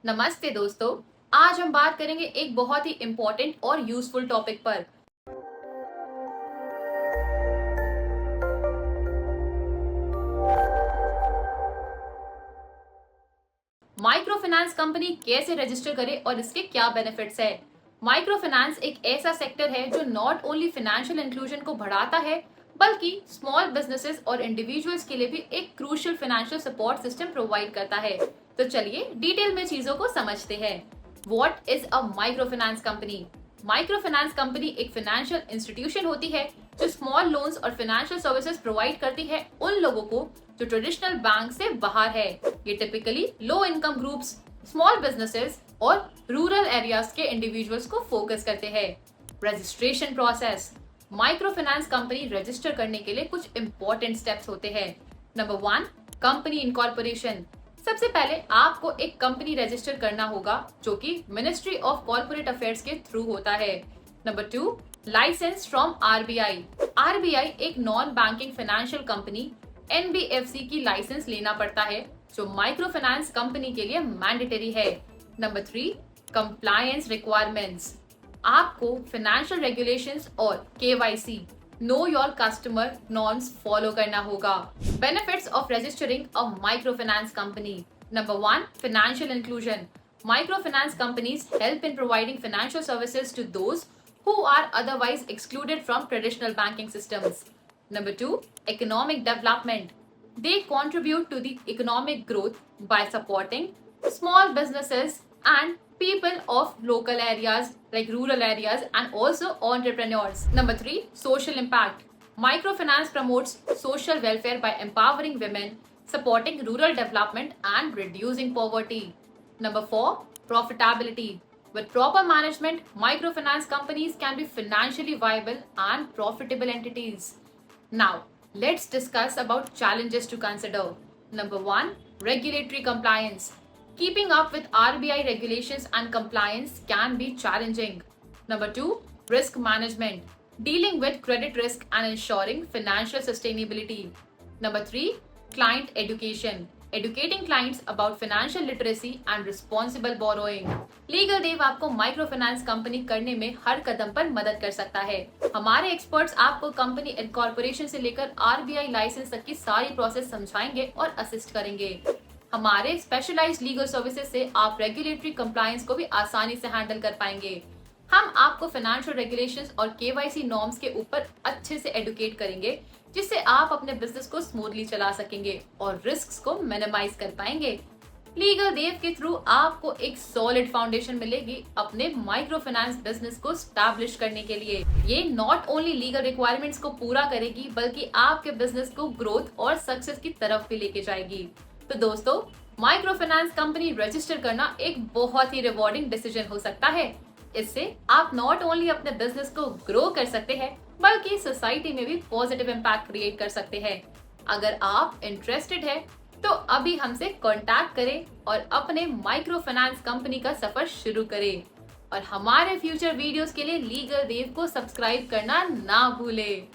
नमस्ते दोस्तों। आज हम बात करेंगे एक बहुत ही इम्पोर्टेंट और यूजफुल टॉपिक पर। माइक्रो फाइनेंस कंपनी कैसे रजिस्टर करे और इसके क्या बेनिफिट्स है। माइक्रो फाइनेंस एक ऐसा सेक्टर है जो नॉट ओनली फाइनेंशियल इंक्लूजन को बढ़ाता है बल्कि स्मॉल बिजनेसेस और इंडिविजुअल्स के लिए भी एक crucial financial support system provide करता है। तो चलिए डिटेल में चीजों को समझते हैं। What is a micro finance company? Micro finance company एक फाइनेंशियल इंस्टीट्यूशन होती है जो स्मॉल लोन्स और फाइनेंशियल सर्विसेज प्रोवाइड करती है उन लोगों को जो ट्रेडिशनल बैंक से बाहर है। ये typically low income groups, small businesses और रूरल एरियाज के इंडिविजुअल्स को फोकस करते हैं। Registration process. Micro finance company register करने के लिए कुछ इंपॉर्टेंट स्टेप्स होते हैं। Number 1, company incorporation. सबसे पहले आपको एक कंपनी रजिस्टर करना होगा जो कि मिनिस्ट्री ऑफ कॉर्पोरेट अफेयर्स के थ्रू होता है। Number 2, license from RBI. RBI एक non banking financial company NBFC की लाइसेंस लेना पड़ता है जो माइक्रो फाइनेंस कंपनी के लिए मैंडेटरी है। Number 3, compliance requirements. आपको फाइनेंशियल रेगुलेशंस और KYC know your customer norms follow करना होगा। Benefits of registering a micro finance company. Number 1, financial inclusion. Micro finance companies help in providing financial services to those who are otherwise excluded from traditional banking systems. Number 2, economic development. They contribute to the economic growth by supporting small businesses and people of local areas like rural areas and also entrepreneurs. Number 3, social impact. Microfinance promotes social welfare by empowering women, supporting rural development and reducing poverty. Number 4, profitability. With proper management, microfinance companies can be financially viable and profitable entities. Now, let's discuss about challenges to consider. Number 1, regulatory compliance. Keeping up with RBI regulations and compliance can be challenging. Number 2, risk management. Dealing with credit risk and ensuring financial sustainability. Number 3, client education. Educating clients about financial literacy and responsible borrowing. Legal देव आपको micro finance company करने में हर कदम पर मदद कर सकता है। हमारे एक्सपर्ट्स आपको कंपनी इनकॉर्पोरेशन से लेकर आरबीआई लाइसेंस तक की सारी प्रोसेस समझाएंगे और असिस्ट करेंगे। हमारे स्पेशलाइज्ड लीगल सर्विसेज से आप रेगुलेटरी कंप्लायंस को भी आसानी से हैंडल कर पाएंगे। हम आपको फाइनेंशियल रेगुलेशंस और केवाईसी नॉर्म्स के ऊपर अच्छे से एडुकेट करेंगे जिससे आप अपने बिजनेस को स्मूथली चला सकेंगे और रिस्क्स को मिनिमाइज कर पाएंगे। लीगल देव के थ्रू आपको एक सॉलिड फाउंडेशन मिलेगी अपने माइक्रो फाइनेंस बिजनेस को स्टैब्लिश करने के लिए। ये नॉट ओनली लीगल रिक्वायरमेंट्स को पूरा करेगी बल्कि आपके बिजनेस को ग्रोथ और सक्सेस की तरफ भी लेके जाएगी। तो दोस्तों, माइक्रो फाइनेंस कंपनी रजिस्टर करना एक बहुत ही रिवॉर्डिंग डिसीजन हो सकता है। इससे आप नॉट ओनली अपने बिजनेस को ग्रो कर सकते हैं बल्कि सोसाइटी में भी पॉजिटिव इम्पैक्ट क्रिएट कर सकते हैं। अगर आप इंटरेस्टेड है तो अभी हमसे कांटेक्ट करें और अपने माइक्रो फाइनेंस कंपनी का सफर शुरू करें। और हमारे फ्यूचर वीडियोस के लिए लीगल देव को सब्सक्राइब करना ना भूलें।